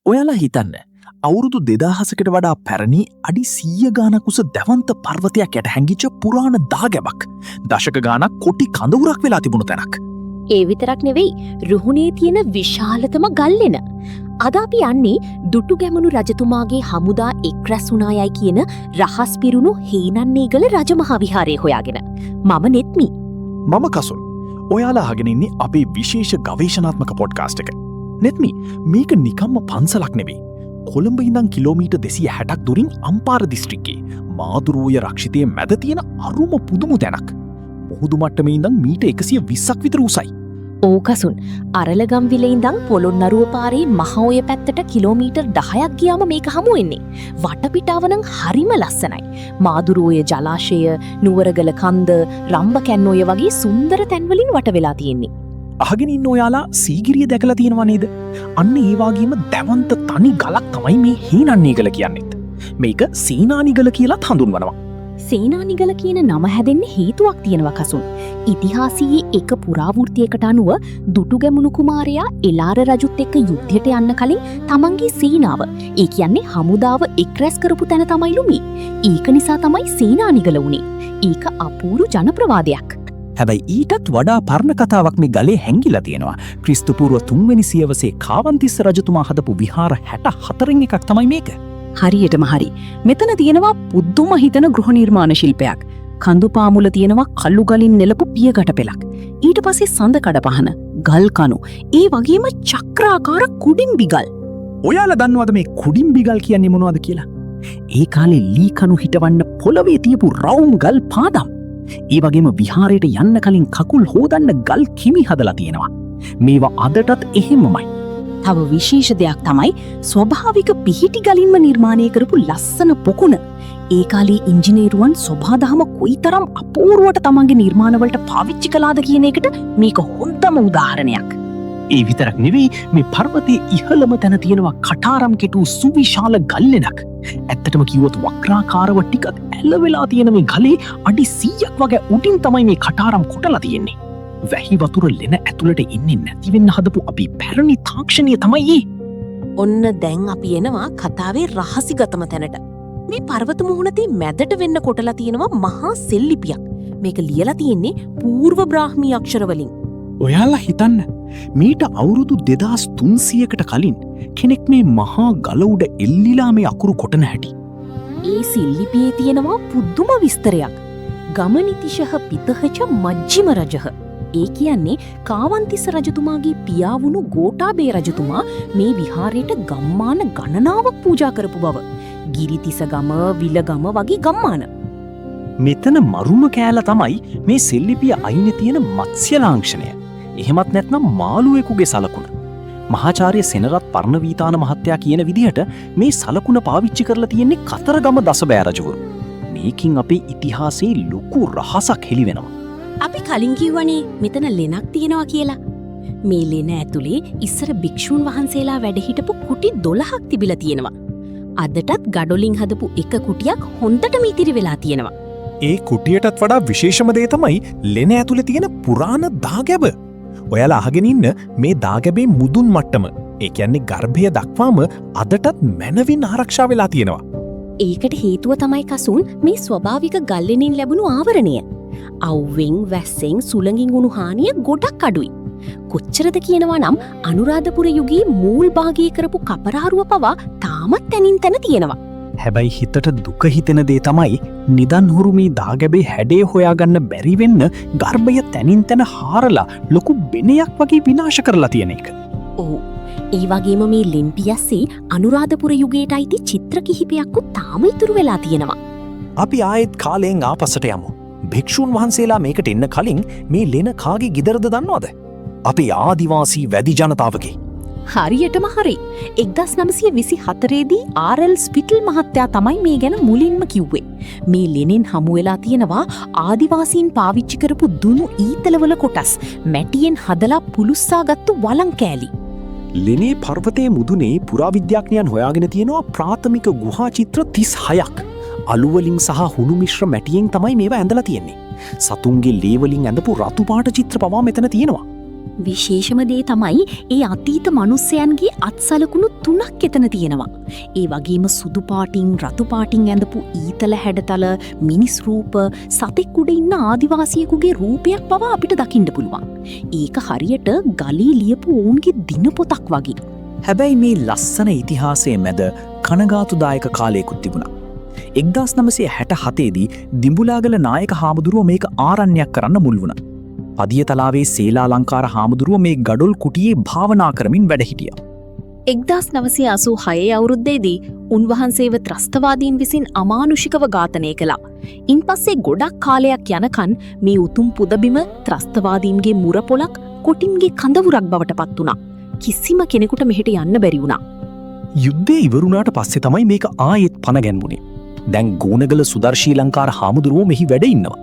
ඔයාලා හිතන්න අවුරුදු 2000කට වඩා පැරණි අඩි 100 ගානක් උස දැවන්ත පර්වතයක් යට හැංගිච්ච පුරාණ දාගැබක් දශක ගානක් කොටි කඳවුරක් වෙලා තිබුණු තැනක්. ඒ විතරක් නෙවෙයි රුහුණේ තියෙන විශාලතම ගල්ලෙන. අද අපි යන්නේ දුටුගැමුණු රජතුමාගේ හමුදා එක් රැස් වුණායයි කියන රහස් පිරුණු හේනන්නේගල රජමහා විහාරය හොයාගෙන. මම නෙත්මි. මම කසුන්. ඔයාලා අහගෙන ඉන්නේ අපේ විශේෂ ගවේෂණාත්මක පොඩ්කාස්ට් එක. නෙත්මි මේක නිකම්ම පන්සලක් නෙවෙයි. කොළඹ ඉඳන් කිලෝමීටර් 260ක් දුරින් අම්පාර දිස්ත්‍රික්කයේ මාදුරුවය රක්ෂිතයේ මැද තියෙන අරුම පුදුමු තැනක්. මුහුදු මට්ටමේ ඉඳන් මීටර් 120ක් විතර උසයි. ඕකසුන් අරලගම්විලේ ඉඳන් පොළොන්නරුව පාරේ මහඔය පැත්තට කිලෝමීටර් 10ක් ගියාම මේක හමු වෙන්නේ. වටපිටාව නම් හරිම ලස්සනයි. මාදුරුවය ජලාශය, නුවරගල කන්ද, රම්බ කැන්නෝය වගේ සුන්දර තැන්වලින් වට වෙලා තියෙන්නේ. අහගෙන ඉන්න ඔයාලා සීගිරිය දැකලා තියෙනවා නේද? අන්න ඒ වගේම දැවන්ත තනි ගලක් තමයි මේ හීනන්නේගල කියන්නේත්. මේක සීනානිගල කියලාත් හඳුන්වනවා. සේනානිගල කියන නම හැදෙන්න හේතුවක් තියෙනවා කසුන්. ඉතිහාසයේ එක පුරාවෘත්තියකට අනුව දුටුගැමුණු කුමාරයා එලාර රජුත් එක්ක යුද්ධයට යන්න කලින් තමන්ගේ සේනාව, ඒ කියන්නේ හමුදාව එක් රැස් කරපු තැන තමයිලු මේ. ඒක නිසා තමයි සේනානිගල වුණේ. ඒක අපූරු ජනප්‍රවාදයක්. හැබැයි ඊටත් වඩා පරණ කතාවක් මේ ගලේ හැංගිලා තියෙනවා. ක්‍රිස්තුපූර්ව 3 වෙනි සියවසේ කාවන්තිස්ස රජතුමා හදපු විහාර 64න් එකක් තමයි මේක. හරියටම හරි. මෙතන තියෙනවා පුදුම හිතන ගෘහ නිර්මාණ ශිල්පයක්. කඳු පාමුල තියෙනවා කළු ගලින් නෙලපු පියගට පෙලක්. ඊට පස්සේ සඳ කඩපහන, ගල් කණු, ඒ වගේම චක්‍රාකාර කුඩිම්බි ගල්. ඔයාලා දන්නවද මේ කුඩිම්බි ගල් කියන්නේ මොනවද කියලා? ඒ කාලේ ලී කණු හිටවන්න පොළවේ තියපු රවුම් ගල් පාදම්. ඒ වගේම විහාරයට යන්න කලින් කකුල් හොදන්න ගල් කිමි හදලා තියෙනවා. මේවා අදටත් එහෙමමයි. තව විශේෂ දෙයක් තමයි ස්වභාවික පිහිටි ගලින්ම නිර්මාණය කරපු ලස්සන පොකුණ. ඒ කාලේ ඉංජිනේරුවන් සොබාදහම කොයිතරම් අපූර්වට තමන්ගේ නිර්මාණවලට පාවිච්චි කළාද කියන එකට මේක හොඳම උදාහරණයක්. ඒ විතරක් නෙවෙයි මේ පර්වතයේ ඉහළම තැන තියෙනවා කටාරම් කෙටු සුවිශාල ගල්ලෙනක්. ඇත්තටම කිව්වොත් වක්‍රාකාරව ටිකක් ඇලවෙලා තියෙන මේ ගලේ අඩි 100ක් වගේ උඩින් තමයි මේ කටාරම් කොටලා තියෙන්නේ. වැහි වතුර ලෙන ඇතුළට ඉන්නේ නැති වෙන්න හදපු අපි පැරණි තාක්ෂණය තමයි ඒ. ඔන්න දැන් අපි එනවා කතාවේ රහසිගතම තැනට. මේ පර්වත මුහුණතේ මැදට වෙන්න කොටලා තියෙනවා මහා සෙල්ලිපියක්. මේක ලියලා තියෙන්නේ පූර්ව බ්‍රාහ්මී අක්ෂර වලින්. ඔයාලා හිතන්න මීට අවුරුදු 2300කට කලින් කෙනෙක් මේ මහා ගල උඩ එල්ලිලා මේ අකුරු කොටන හැටි. ඒ සිල්ලිපියේ තියෙනවා පුදුම විස්තරයක්. ගමනිතිශහ පිතහච මජ්ජිම රජහ. ඒ කියන්නේ කාවන්තිස්ස රජතුමාගේ පියා වුණු ගෝඨාභය රජතුමා මේ විහාරයට ගම්මාන ගණනාවක් පූජා කරපු බව. ගිරිතිස ගම, විලගම වගේ ගම්මාන. මෙතන මරුම කෑල තමයි මේ සෙල්ලිපිය අයිනේ තියෙන මත්ස්‍ය ලාංඡනය. එහෙමත් නැත්නම් මාළුවෙකුගේ සලකුණ. මහාචාර්ය සෙනරත් පර්ණවීතාන මහත්තයා කියන විදිහට මේ සලකුණ පාවිච්චි කරලා තියෙන්නේ කතරගම දසබෑ රජවරු. මේකින් අපේ ඉතිහාසයේ ලොකු රහසක් හෙළි වෙනවා. අපි කලින් කිව්වනේ මෙතන ලෙනක් තියෙනවා කියලා. මේ ලෙන ඇතුලේ ඉස්සර භික්ෂූන් වහන්සේලා වැඩ හිටපු කුටි 12ක් තිබිලා තියෙනවා. අදටත් ගඩොලින් හදපු එක කුටියක් හොඳටම ඉතිරි වෙලා තියෙනවා. ඒ කුටියටත් වඩා විශේෂම දේ තමයි ලෙන ඇතුලේ තියෙන පුරාණ දාගැබ. ඔයාලා අහගෙන ඉන්න මේ දාගැබේ මුදුන් මට්ටම, ඒ කියන්නේ ගර්භය දක්වාම අදටත් මැනවින් ආරක්ෂා වෙලා තියෙනවා. ඒකට හේතුව තමයි කසුන් මේ ස්වභාවික ගල්ලෙනින් ලැබුණු ආවරණය. අවුවෙන් වැස්සෙන් සුළඟින් වුණු හානිය ගොඩක් අඩුයි. කොච්චරද කියනවා නම් අනුරාධපුර යුගයේ මූල් භාගයේ කරපු කපරාරුව පවා තාමත් තැනින් තැන තියෙනවා. හැබැයි හිතට දුක හිතෙන දේ තමයි නිදන් හුරු මේ දාගැබේ හැඩය හොයාගන්න බැරි වෙන්න ගර්භය තැනින් තැන හාරලා ලොකු බෙනයක් වගේ විනාශ කරලා තියෙන එක. ඔව්. ඒ වගේම මේ ලෙන් පියස්සේ අනුරාධපුර යුගයට අයිති චිත්‍ර කිහිපයක්වත් තාම ඉතුරු වෙලා තියෙනවා. අපි ආයෙත් කාලයෙන් ආපස්සට යමු. භික්ෂූන් වහන්සේලා මේකට එන්න කලින් මේ ලෙන කාගේ ගෙදරද දන්නවද? අපේ ආදිවාසී වැඩි ජනතාවගේ. හරියටම හරි. 1924 දී ආර්.එල්. ස්පිටල් මහත්තයා තමයි මේ ගැන මුලින්ම කිව්වේ. මේ ලෙනෙන් හමු වෙලා තියෙනවා ආදිවාසීන් පාවිච්චි කරපු දුනු ඊතලවල කොටස්, මැටියෙන් හදලා පුලුස්සාගත්තු වලං කෑලි. ලෙනේ පර්වතයේ මුදුනේ පුරාවිද්‍යාඥයන් හොයාගෙන තියෙනවා ප්‍රාථමික ගුහා චිත්‍ර 36ක්. අලුවලින් සහ හුණු මිශ්‍ර මැටියෙන් තමයි මේවා ඇඳලා තියෙන්නේ. සතුන්ගේ ලේ වලින් ඇඳපු රතු පාට චිත්‍ර පවා මෙතන තියෙනවා. විශේෂම දේ තමයි ඒ අතීත මනුස්සයන්ගේ අත්සලකුණු 3ක් එතන තියෙනවා. ඒ වගේම සුදු පාටින් රතු පාටින් ඇඳපු ඊතල හැඩතල මිනිස් රූප සතෙක් උඩ ඉන්න ආදිවාසියෙකුගේ රූපයක් පවා අපිට දකින්න පුළුවන්. ඒක හරියට ගලේ ලියපු ඔවුන්ගේ දිනපොතක් වගේ. හැබැයි මේ ලස්සන ඉතිහාසයේ මැද කනගාතුදායක කාලයකුත් තිබුණා. 1967දී දිඹුලාගල නායක හාමුදුරුව මේක ආරණ්‍යයක් කරන්න මුල් වුණා. පදියතලාවේ සේලාලංකාර හාමුදුරුව මේ ගඩොල් කුටියේ භාවනා කරමින් වැඩ හිටියා. 1986 අවුරුද්දේදී උන්වහන්සේව ත්‍රස්තවාදීන් විසින් අමානුෂිකව ඝාතනය කළා. ඉන්පස්සේ ගොඩක් කාලයක් යනකන් මේ උතුම් පුදබිම ත්‍රස්තවාදීන්ගේ මුරපොලක් කොටින්ගේ කඳවුරක් බවට පත් වුණා. කිසිම කෙනෙකුට මෙහෙට යන්න බැරි වුණා. යුද්ධය ඉවරුණාට පස්සේ තමයි මේක ආයෙත් පණ ගැන්වුණේ. දැන් ගෝනගල සුදර්ශී ලංකාර හාමුදුරුවෝ මෙහි වැඩ ඉන්නවා.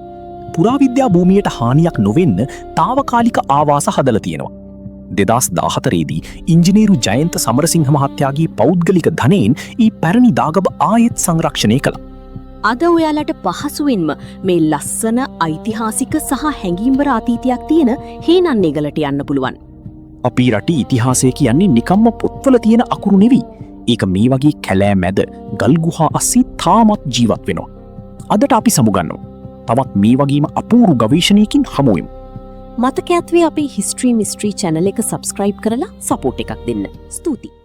පුරාවිද්‍යා භූමියට හානියක් නොවෙන්න තාවකාලික ආවාස හදලා තියෙනවා. 2014දී ඉංජිනේරු ජයන්ත සමරසිංහ මහත්තයාගේ පෞද්ගලික ධනයෙන් ඊ පැරණි දාගබ ආයෙත් සංරක්ෂණය කළා. අද ඔයාලට පහසුවෙන්ම මේ ලස්සන ඓතිහාසික සහ හැඟීම්බර අතීතයක් තියෙන හේනන්නේගලට යන්න පුළුවන්. අපි රටේ ඉතිහාසය කියන්නේ නිකම්ම පොත්වල තියෙන අකුරු නෙවෙයි. ඒක මේ වගේ කැලෑ මැද ගල් ගුහා අස්සේ තාමත් ජීවත් වෙනවා. අදට අපි සමුගන්නවා. තවත් මේ වගේම අපූරු ගවේෂණයකින් හමුවෙමු. මතක ඇත්වේ අපේ හිස්ට්‍රී මිස්ට්‍රී channel එක subscribe කරලා support එකක් දෙන්න. ස්තුතියි.